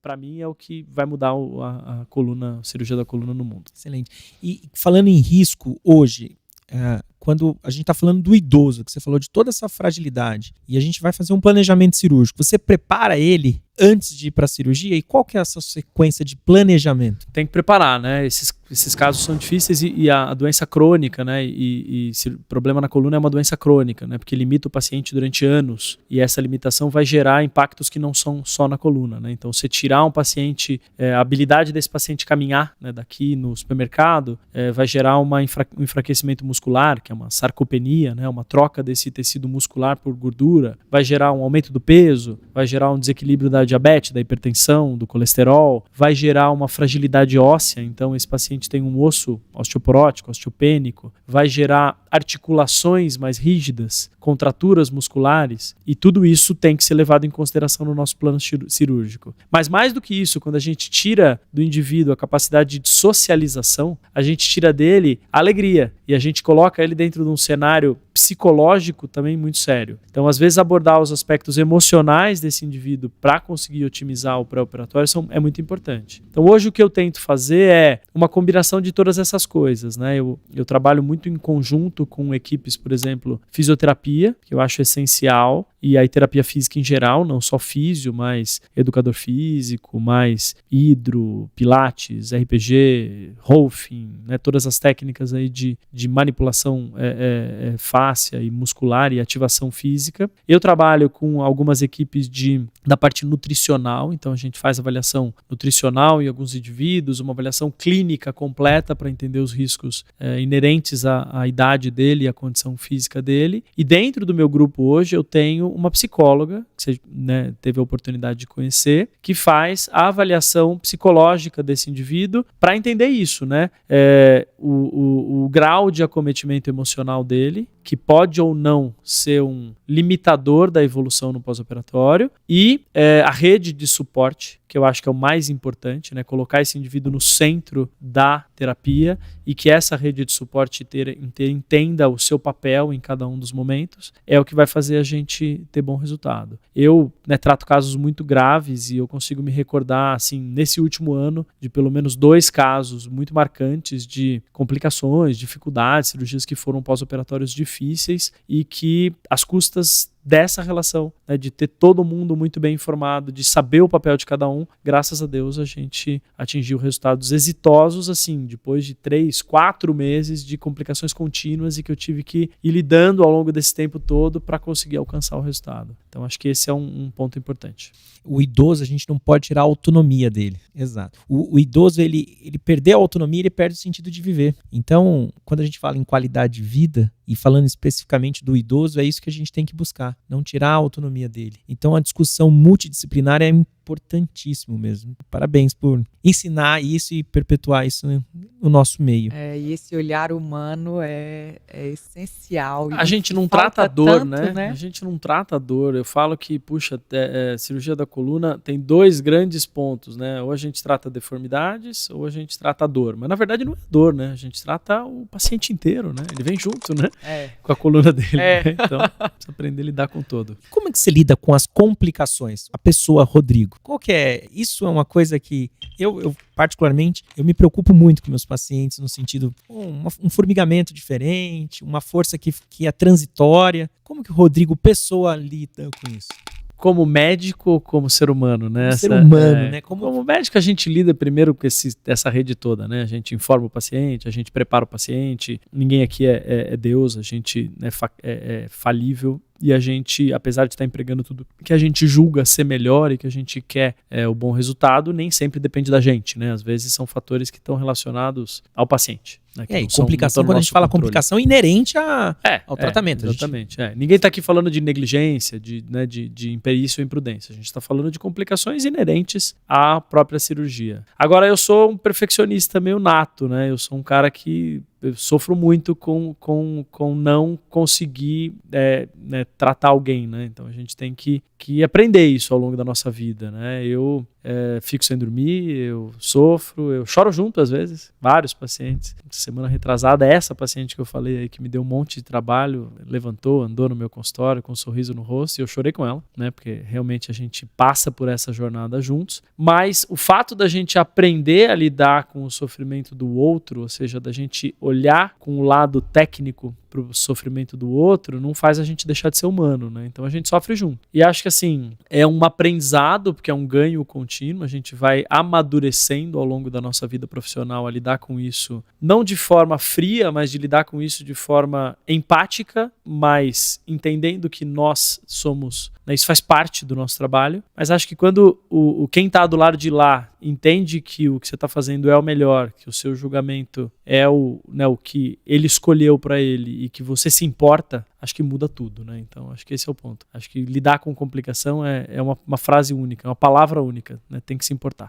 para mim, é o que vai mudar a coluna, a cirurgia da coluna no mundo. Excelente. E falando em risco, hoje, quando a gente está falando do idoso, que você falou de toda essa fragilidade, e a gente vai fazer um planejamento cirúrgico, você prepara ele antes de ir para a cirurgia? E qual que é essa sequência de planejamento? Tem que preparar, né? Esses casos são difíceis e a doença crônica, né? E problema na coluna é uma doença crônica, né? Porque limita o paciente durante anos e essa limitação vai gerar impactos que não são só na coluna, né? Então, você tirar um paciente, a habilidade desse paciente caminhar, né, daqui no supermercado, vai gerar um enfraquecimento muscular, que é uma sarcopenia, né? Uma troca desse tecido muscular por gordura, vai gerar um aumento do peso, vai gerar um desequilíbrio da diabetes, da hipertensão, do colesterol, vai gerar uma fragilidade óssea, então esse paciente tem um osso osteoporótico, osteopênico, vai gerar articulações mais rígidas, contraturas musculares, e tudo isso tem que ser levado em consideração no nosso plano cirúrgico. Mas mais do que isso, quando a gente tira do indivíduo a capacidade de socialização, a gente tira dele a alegria, e a gente coloca ele dentro de um cenário psicológico também muito sério. Então, às vezes, abordar os aspectos emocionais desse indivíduo para conseguir otimizar o pré-operatório é muito importante. Então, hoje o que eu tento fazer é uma combinação de todas essas coisas, né? Eu trabalho muito em conjunto com equipes, por exemplo, fisioterapia, que eu acho essencial, e aí terapia física em geral, não só físio, mas educador físico, mais hidro, pilates, RPG, Rolfing, né? Todas as técnicas aí de manipulação fáscia e muscular e ativação física. Eu trabalho com algumas equipes da parte nutricional, então a gente faz avaliação nutricional em alguns indivíduos, uma avaliação clínica completa para entender os riscos inerentes à idade dele e à condição física dele. E dentro do meu grupo hoje eu tenho uma psicóloga, que você, né, teve a oportunidade de conhecer, que faz a avaliação psicológica desse indivíduo para entender isso, né? O grau de acometimento emocional dele, que pode ou não ser um limitador da evolução no pós-operatório, e a rede de suporte, que eu acho que é o mais importante, né? Colocar esse indivíduo no centro da terapia e que essa rede de suporte entenda o seu papel em cada um dos momentos, é o que vai fazer a gente ter bom resultado. Eu, né, trato casos muito graves e eu consigo me recordar, assim, nesse último ano, de pelo menos 2 casos muito marcantes de complicações, dificuldades, cirurgias que foram pós-operatórios difíceis e que, às custas dessa relação, né, de ter todo mundo muito bem informado, de saber o papel de cada um, graças a Deus a gente atingiu resultados exitosos, assim, depois de 3, 4 meses de complicações contínuas e que eu tive que ir lidando ao longo desse tempo todo para conseguir alcançar o resultado. Então acho que esse é um ponto importante. O idoso, a gente não pode tirar a autonomia dele. Exato. O idoso, ele perder a autonomia, ele perde o sentido de viver. Então, quando a gente fala em qualidade de vida, e falando especificamente do idoso, é isso que a gente tem que buscar, não tirar a autonomia dele. Então, a discussão multidisciplinar é importantíssimo mesmo. Parabéns por ensinar isso e perpetuar isso no nosso meio. E esse olhar humano é essencial. A gente não trata a dor, né? A gente não trata a dor. Eu falo que, puxa, cirurgia da coluna tem 2 grandes pontos, né? Ou a gente trata deformidades, ou a gente trata a dor. Mas, na verdade, não é dor, né? A gente trata o paciente inteiro, né? Ele vem junto, né? Com a coluna dele. Né? Então, precisa aprender a lidar com todo. Como é que você lida com as complicações? A pessoa, Rodrigo, qual que é? Isso é uma coisa que eu particularmente, eu me preocupo muito com meus pacientes no sentido, um formigamento diferente, uma força que é transitória. Como que o Rodrigo, pessoa, lida com isso? Como médico ou como ser humano, né? Ser humano, né? Como médico, a gente lida primeiro com essa rede toda, né? A gente informa o paciente, a gente prepara o paciente, ninguém aqui é Deus, a gente é falível. E a gente, apesar de estar empregando tudo que a gente julga ser melhor e que a gente quer o bom resultado, nem sempre depende da gente, né? Às vezes são fatores que estão relacionados ao paciente. Né? E complicação, quando a gente fala complicação, inerente ao tratamento. Exatamente. Ninguém está aqui falando de negligência, de imperícia ou imprudência. A gente está falando de complicações inerentes à própria cirurgia. Agora, eu sou um perfeccionista meio nato, né? Eu sou um cara que eu sofro muito com não conseguir tratar alguém, né? Então a gente tem que aprender isso ao longo da nossa vida, né? Eu fico sem dormir, eu sofro, eu choro junto às vezes, vários pacientes. semana retrasada, essa paciente que eu falei aí, que me deu um monte de trabalho, levantou, andou no meu consultório com um sorriso no rosto, e eu chorei com ela, né? Porque realmente a gente passa por essa jornada juntos. Mas o fato da gente aprender a lidar com o sofrimento do outro, ou seja, da gente olhar com o lado técnico para o sofrimento do outro, não faz a gente deixar de ser humano, né? Então a gente sofre junto. E acho que assim, é um aprendizado, porque é um ganho contínuo, a gente vai amadurecendo ao longo da nossa vida profissional a lidar com isso, não de forma fria, mas de lidar com isso de forma empática, mas entendendo que nós somos, né, isso faz parte do nosso trabalho, mas acho que quando quem está do lado de lá entende que o que você está fazendo é o melhor, que o seu julgamento é o que ele escolheu para ele e que você se importa, acho que muda tudo, né? Então acho que esse é o ponto. Acho que lidar com complicação é uma frase única, é uma palavra única, né? Tem que se importar.